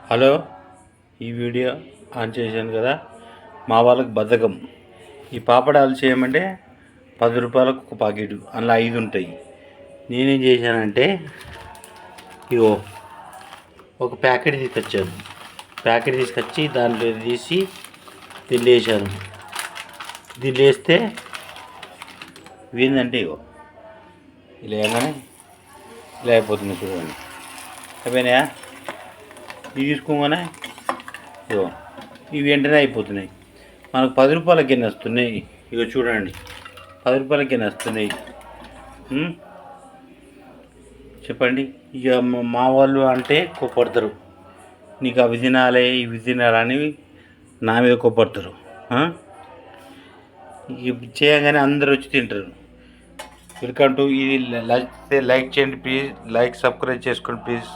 Hello, ఈ video on చేశాను కదా. మా వాళ్ళకి బద్ధకం. ఈ పాపడాలు చేయమంటే 10 రూపాయలకు ఒక ప్యాకెట్, అందులో 5 ఉంటాయి. నేనేం చేశానంటే ఇగో ఒక ప్యాకెట్ తీసుకొచ్చి దాంట్లో తీసి దీన్ని వేసాను. దీన్ని వేస్తే ఏంటంటే ఇగో ఇలా ఏమని ఇలా అయిపోతుంది. చూడండి, అయిపోయినాయా? ఇవి తీసుకోగానే ఇగో ఇవి వెంటనే అయిపోతున్నాయి. మనకు 10 రూపాయలకి ఎన్ని వస్తున్నాయి? ఇగో చూడండి, 10 రూపాయలకి ఎన్ని వస్తున్నాయి చెప్పండి. ఇక మా వాళ్ళు అంటే కోపడతారు, నీకు అవి తినాలి ఇవి తినాలని నా మీద కోపడతారు. ఇవి చేయగానే అందరు వచ్చి తింటారు. వెల్కమ్ టు ఇది. లైక్ చేయండి ప్లీజ్, సబ్స్క్రైబ్ చేసుకోండి ప్లీజ్.